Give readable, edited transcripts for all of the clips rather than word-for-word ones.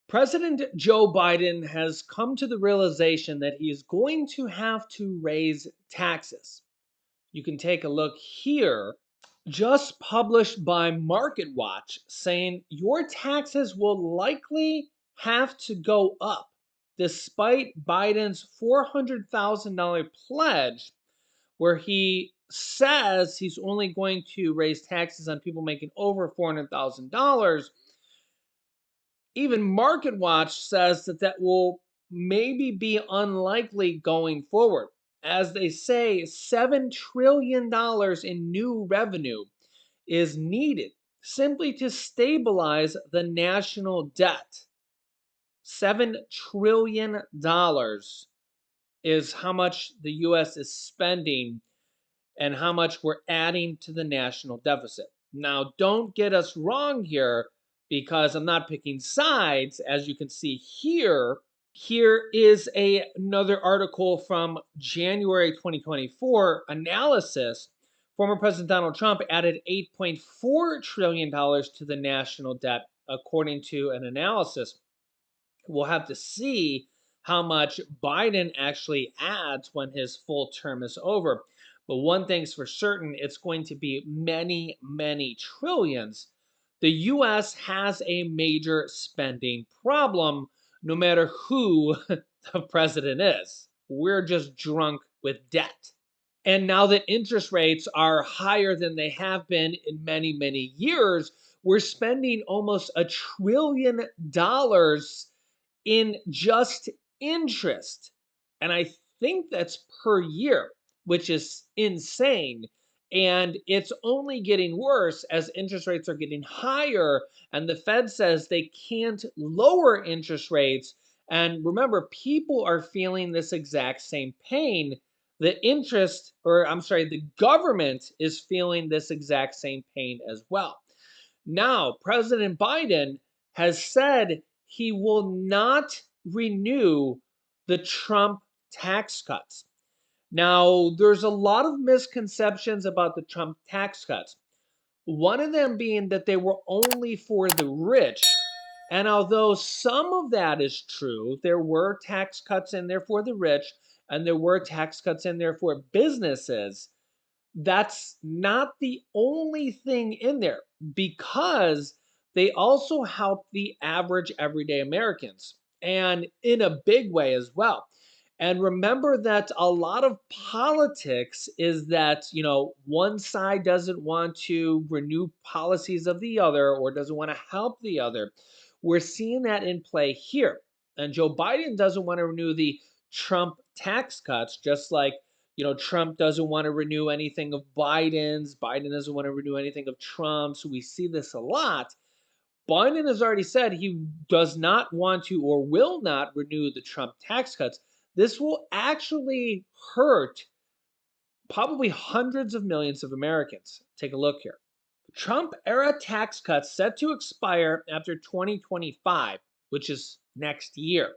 President Joe Biden has come to the realization that he is going to have to raise taxes. You can take a look here, just published by MarketWatch, saying your taxes will likely have to go up despite Biden's $400,000 pledge, where he says he's only going to raise taxes on people making over $400,000. Even MarketWatch says that that will maybe be unlikely going forward. As they say, $7 trillion in new revenue is needed simply to stabilize the national debt. $7 trillion is how much the US is spending and how much we're adding to the national deficit. Now, don't get us wrong here because I'm not picking sides. As you can see here, here is another article from January 2024 analysis. Former President Donald Trump added $8.4 trillion to the national debt, according to an analysis. We'll have to see how much Biden actually adds when his full term is over. But one thing's for certain, it's going to be many, many trillions. The US has a major spending problem, no matter who the president is. We're just drunk with debt. And now that interest rates are higher than they have been in many, many years, we're spending almost $1 trillion in just interest. And I think that's per year, which is insane. And it's only getting worse as interest rates are getting higher. And the Fed says they can't lower interest rates. And remember, people are feeling this exact same pain. The government is feeling this exact same pain as well. Now, President Biden has said he will not renew the Trump tax cuts. Now, there's a lot of misconceptions about the Trump tax cuts. One of them being that they were only for the rich. And although some of that is true, there were tax cuts in there for the rich, and there were tax cuts in there for businesses. That's not the only thing in there because they also help the average everyday Americans and in a big way as well. And remember that a lot of politics is that, one side doesn't want to renew policies of the other or doesn't want to help the other. We're seeing that in play here. And Joe Biden doesn't want to renew the Trump tax cuts, just like Trump doesn't want to renew anything of Biden's. Biden doesn't want to renew anything of Trump's. We see this a lot. Biden has already said he does not want to or will not renew the Trump tax cuts. This will actually hurt probably hundreds of millions of Americans. Take a look here. Trump era tax cuts set to expire after 2025, which is next year.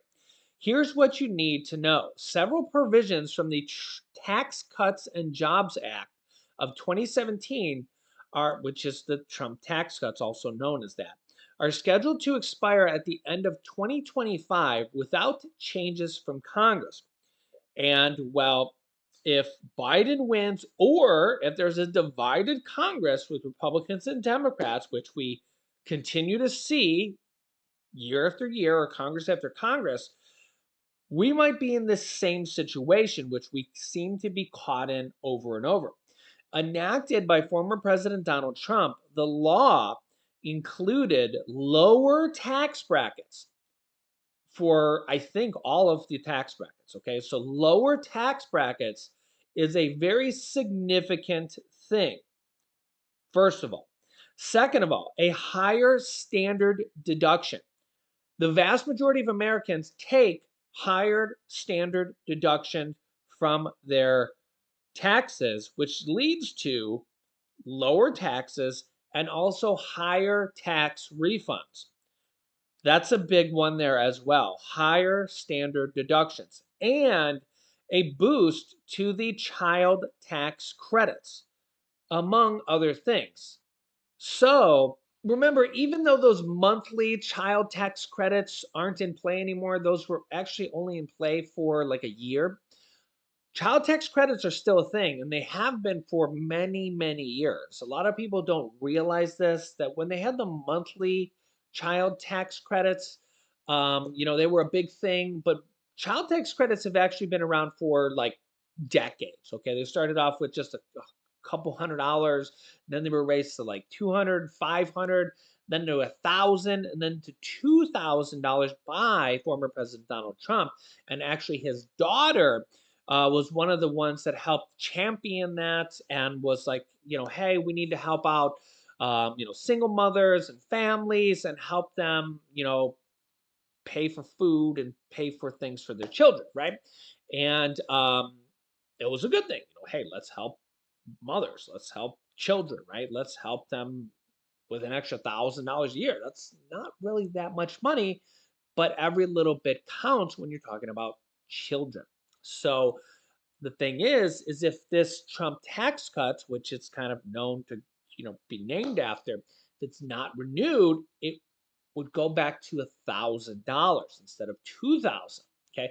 Here's what you need to know. Several provisions from the Tax Cuts and Jobs Act of 2017 which is the Trump tax cuts, also known as that, are scheduled to expire at the end of 2025 without changes from Congress. And well, if Biden wins or if there's a divided Congress with Republicans and Democrats, which we continue to see year after year or Congress after Congress, we might be in this same situation, which we seem to be caught in over and over. Enacted by former President Donald Trump, the law included lower tax brackets for, I think, all of the tax brackets. Okay, so lower tax brackets is a very significant thing, first of all. Second of all, a higher standard deduction. The vast majority of Americans take higher standard deduction from their taxes, which leads to lower taxes and also higher tax refunds. That's a big one there as well. Higher standard deductions and a boost to the child tax credits, among other things. So Remember, even though those monthly child tax credits aren't in play anymore, those were actually only in play for like a year. Child tax credits are still a thing, and they have been for many, many years. A lot of people don't realize this, that when they had the monthly child tax credits, they were a big thing, but child tax credits have actually been around for like decades. Okay. They started off with just a couple $100s, then they were raised to like 200, 500, then to 1,000, and then to $2,000 by former President Donald Trump. And actually, his daughter was one of the ones that helped champion that and was like, hey, we need to help out, single mothers and families and help them, pay for food and pay for things for their children, right? And it was a good thing. Hey, let's help mothers, let's help children, right? Let's help them with an extra $1,000 a year. That's not really that much money, but every little bit counts when you're talking about children. So the thing is if this Trump tax cuts, which it's kind of known to, be named after, if it's not renewed, it would go back to $1,000 instead of 2,000. Okay,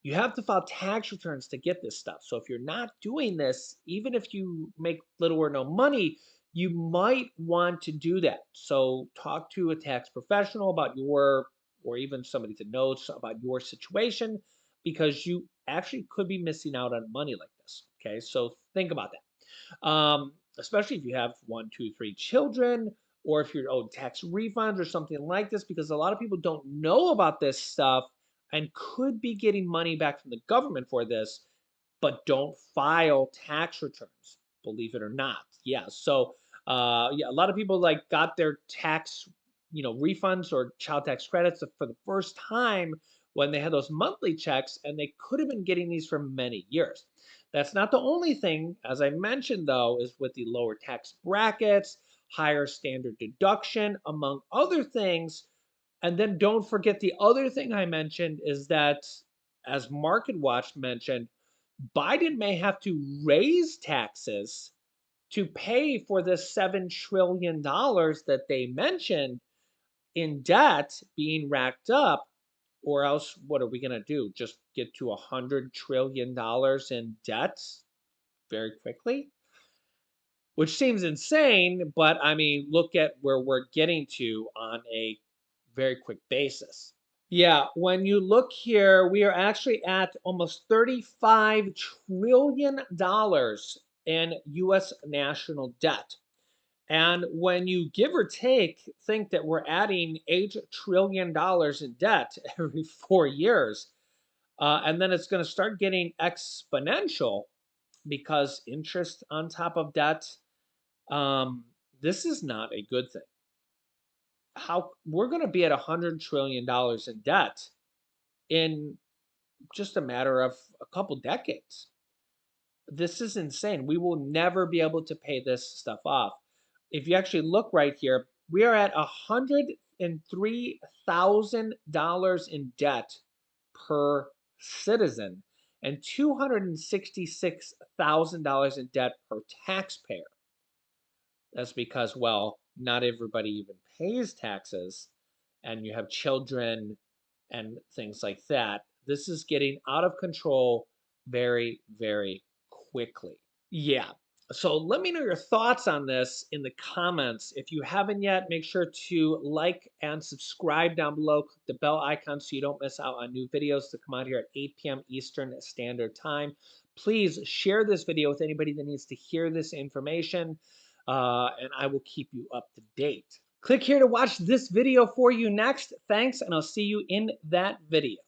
you have to file tax returns to get this stuff. So if you're not doing this, even if you make little or no money, you might want to do that. So talk to a tax professional about your, or even somebody that knows about your situation, because you actually could be missing out on money like this. Okay, so think about that. Especially if you have one, two, three children, or if you're owed tax refunds or something like this, because a lot of people don't know about this stuff and could be getting money back from the government for this, but don't file tax returns, believe it or not. Yeah. So, yeah, a lot of people like got their tax, refunds or child tax credits for the first time when they had those monthly checks, and they could have been getting these for many years. That's not the only thing, as I mentioned, though, is with the lower tax brackets, higher standard deduction, among other things. And then don't forget the other thing I mentioned is that, as Market Watch mentioned, Biden may have to raise taxes to pay for the $7 trillion that they mentioned in debt being racked up. Or else, what are we going to do? Just get to $100 trillion in debt very quickly? Which seems insane, but I mean, look at where we're getting to on a very quick basis. Yeah, when you look here, we are actually at almost $35 trillion in US national debt. And when you give or take, think that we're adding $8 trillion in debt every 4 years, and then it's going to start getting exponential because interest on top of debt. Um, this is not a good thing. How we're going to be at $100 trillion in debt in just a matter of a couple decades. This is insane. We will never be able to pay this stuff off. If you actually look right here, we are at $103,000 in debt per citizen and $266,000 in debt per taxpayer. That's because, well, not everybody even pays taxes, and you have children and things like that. This is getting out of control very, very quickly. Yeah. So let me know your thoughts on this in the comments. If you haven't yet, make sure to like and subscribe down below. Click the bell icon so you don't miss out on new videos that come out here at 8 p.m. Eastern Standard Time. Please share this video with anybody that needs to hear this information, and I will keep you up to date. Click here to watch this video for you next. Thanks, and I'll see you in that video.